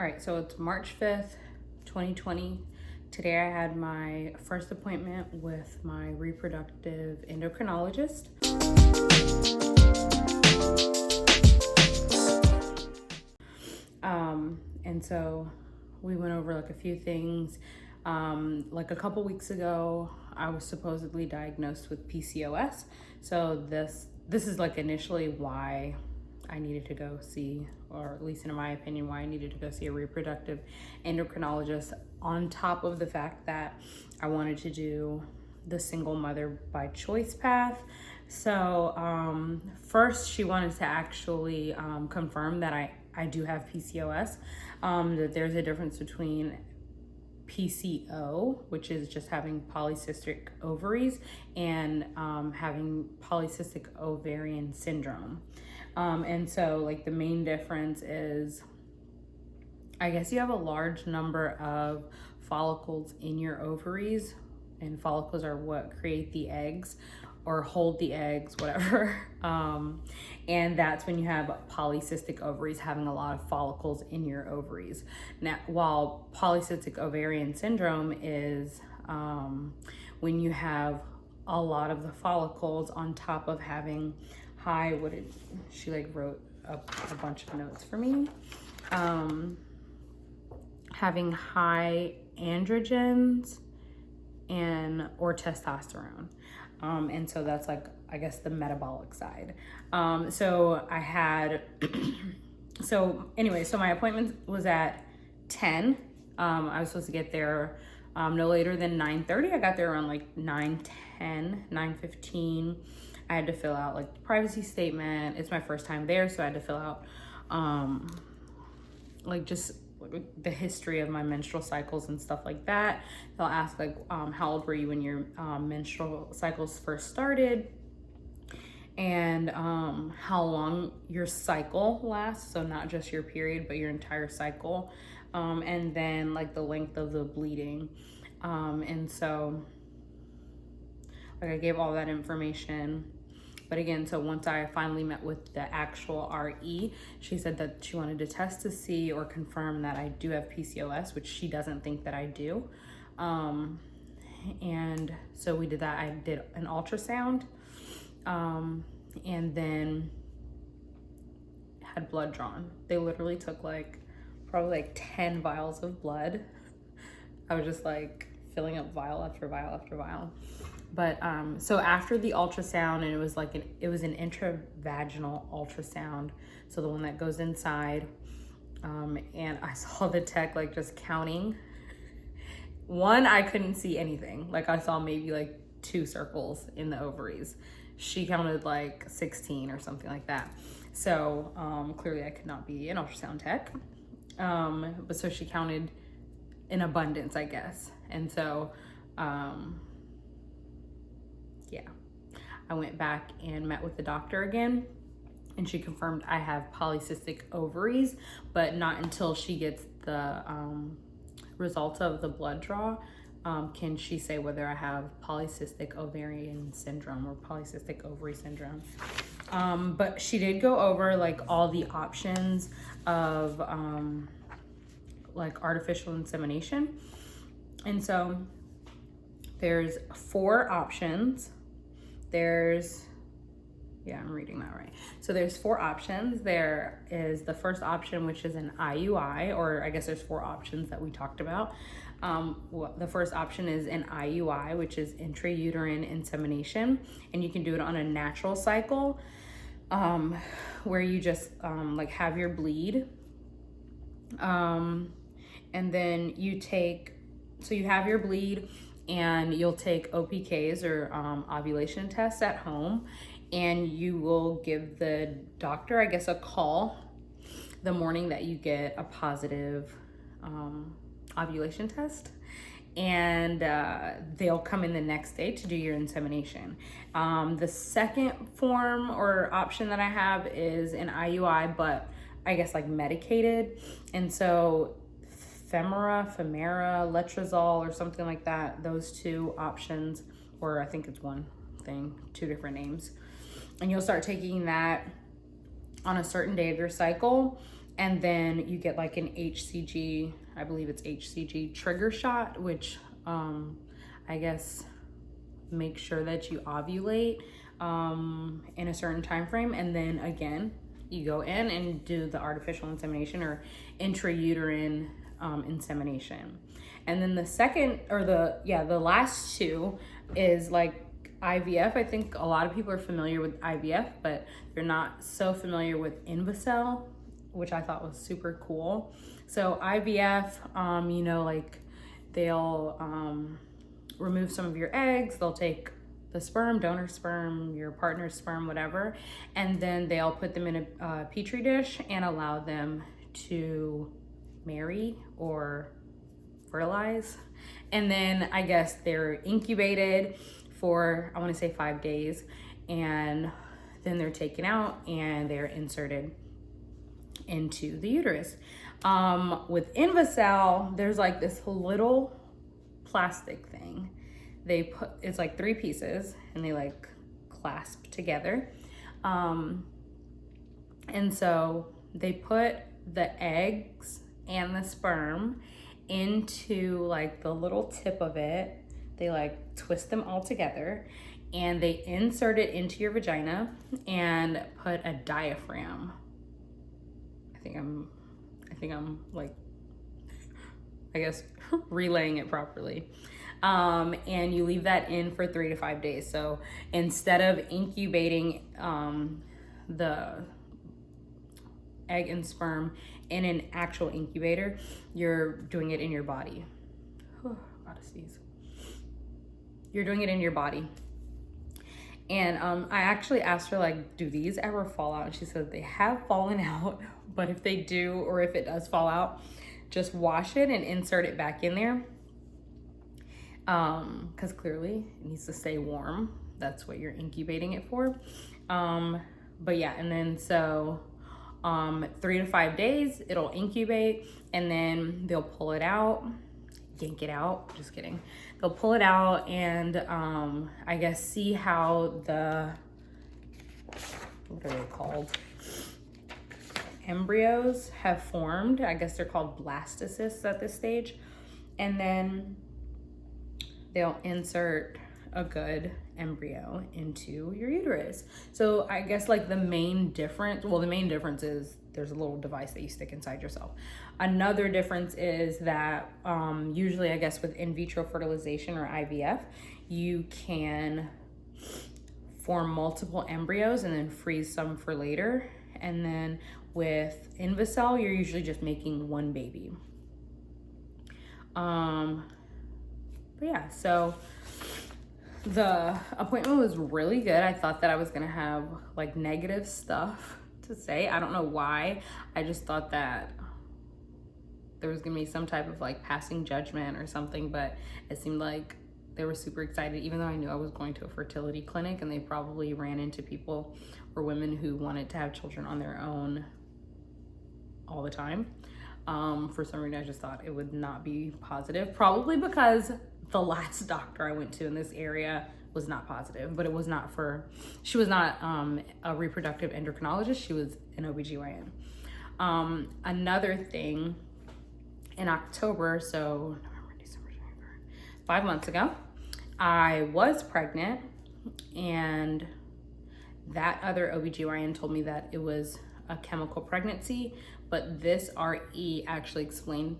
All right, so it's March 5th, 2020. Today I had my first appointment with my reproductive endocrinologist. And so we went over like a few things. Like a couple weeks ago, I was supposedly diagnosed with PCOS. So this is like initially why I needed to go see, or at least in my opinion, why I needed to go see a reproductive endocrinologist, on top of the fact that I wanted to do the single mother by choice path. So first she wanted to actually confirm that I do have PCOS, that there's a difference between PCO, which is just having polycystic ovaries, and having polycystic ovarian syndrome. And so like the main difference is, I guess you have a large number of follicles in your ovaries, and follicles are what create the eggs or hold the eggs, whatever. And that's when you have polycystic ovaries, having a lot of follicles in your ovaries. Now, while polycystic ovarian syndrome is when you have a lot of the follicles on top of having high, she like wrote a bunch of notes for me. Having high androgens or testosterone. And so that's like, I guess, the metabolic side. So I had, so my appointment was at 10. I was supposed to get there no later than 9:30. I got there around like 9:10, 9:15. I had to fill out like the privacy statement. It's my first time there, so I had to fill out like just the history of my menstrual cycles and stuff like that. They'll ask like how old were you when your menstrual cycles first started, and how long your cycle lasts, so not just your period but your entire cycle, and then like the length of the bleeding. And so like I gave all that information. But again, so once I finally met with the actual RE, she said that she wanted to test to see or confirm that I do have PCOS, which she doesn't think that I do. And so we did that. I did an ultrasound, and then had blood drawn. They literally took like probably like 10 vials of blood. I was just like filling up vial after vial after vial. But so after the ultrasound, and it was an intravaginal ultrasound, so the one that goes inside, and I saw the tech like just counting. One, I couldn't see anything. Like I saw maybe like 2 circles in the ovaries. She counted like 16 or something like that. So clearly I could not be an ultrasound tech. But so she counted in abundance, I guess. And so yeah, I went back and met with the doctor again, and she confirmed I have polycystic ovaries, but not until she gets the results of the blood draw can she say whether I have polycystic ovarian syndrome or polycystic ovary syndrome. But she did go over like all the options of like artificial insemination. And so there's 4 options. I'm reading that right. So there's 4 options. There is the first option, which is an IUI, or I guess there's 4 options that we talked about. The first option is an IUI, which is intrauterine insemination, and you can do it on a natural cycle, where you just like have your bleed, and then you have your bleed, and you'll take OPKs or ovulation tests at home, and you will give the doctor, I guess, a call the morning that you get a positive ovulation test, and they'll come in the next day to do your insemination. The second form or option that I have is an IUI, but I guess like medicated, and so Femara, letrozole, or something like that. Those 2 options, or I think it's one thing, 2 different names. And you'll start taking that on a certain day of your cycle, And then you get like an HCG, I believe it's HCG trigger shot, which I guess makes sure that you ovulate in a certain time frame. And then again, you go in and do the artificial insemination or intrauterine insemination. And then the second, or the last two is like IVF. I think a lot of people are familiar with IVF, but they're not so familiar with InVicell, which I thought was super cool. So IVF, you know, like they'll remove some of your eggs, they'll take the sperm, donor sperm, your partner's sperm, whatever, and then they'll put them in a petri dish and allow them to marry or fertilize. And then I guess they're incubated for, I want to say 5 days, and then they're taken out and they're inserted into the uterus. With InVicell, there's like this little plastic thing. They put, it's like 3 pieces and they like clasp together. And so they put the eggs and the sperm into like the little tip of it. They like twist them all together and they insert it into your vagina and put a diaphragm. I think I'm like, I guess relaying it properly. And you leave that in for 3 to 5 days. So instead of incubating the egg and sperm in an actual incubator, you're doing it in your body. Gotta sneeze. You're doing it in your body. And I actually asked her, like, do these ever fall out? And she said they have fallen out, but if they do, or if it does fall out, just wash it and insert it back in there. Because clearly it needs to stay warm. That's what you're incubating it for. But yeah, and then so 3 to 5 days, it'll incubate, and then they'll pull it out, yank it out, just kidding. They'll pull it out and I guess see how the, what are they called? Embryos have formed. I guess they're called blastocysts at this stage. And then they'll insert a good embryo into your uterus. So I guess like the main difference is there's a little device that you stick inside yourself. Another difference is that usually I guess with in vitro fertilization or IVF, you can form multiple embryos and then freeze some for later. And then with InVicell, you're usually just making one baby. But yeah, so the appointment was really good. I thought that I was gonna have like negative stuff to say. I don't know why. I just thought that there was gonna be some type of like passing judgment or something, but it seemed like they were super excited, even though I knew I was going to a fertility clinic, and they probably ran into people or women who wanted to have children on their own all the time. For some reason, I just thought it would not be positive, probably because the last doctor I went to in this area was not positive, but it was not for, she was not a reproductive endocrinologist, she was an OBGYN. Another thing, in October, so November, December, January, 5 months ago, I was pregnant, and that other OBGYN told me that it was a chemical pregnancy, but this RE actually explained,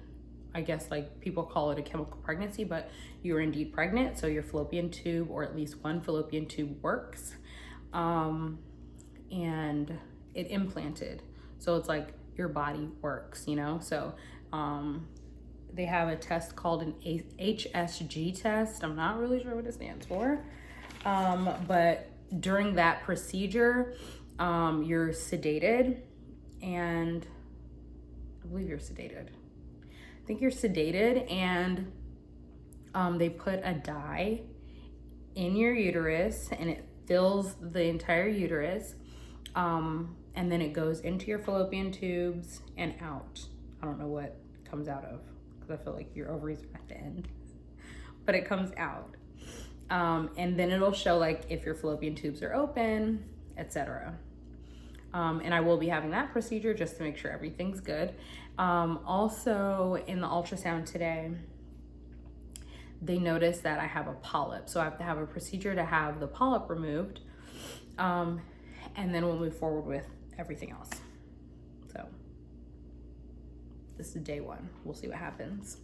I guess like people call it a chemical pregnancy, but you're indeed pregnant. So your fallopian tube, or at least one fallopian tube, works. And it implanted. So it's like your body works, you know? So they have a test called an HSG test. I'm not really sure what it stands for. But during that procedure, you're sedated, and I believe you're sedated. I think you're sedated, and they put a dye in your uterus, and it fills the entire uterus, and then it goes into your fallopian tubes and out. I don't know what it comes out of, because I feel like your ovaries are at the end, but it comes out. And then it'll show like if your fallopian tubes are open, etc. And I will be having that procedure just to make sure everything's good. Also in the ultrasound today, they noticed that I have a polyp. So I have to have a procedure to have the polyp removed. And then we'll move forward with everything else. So this is day 1. We'll see what happens.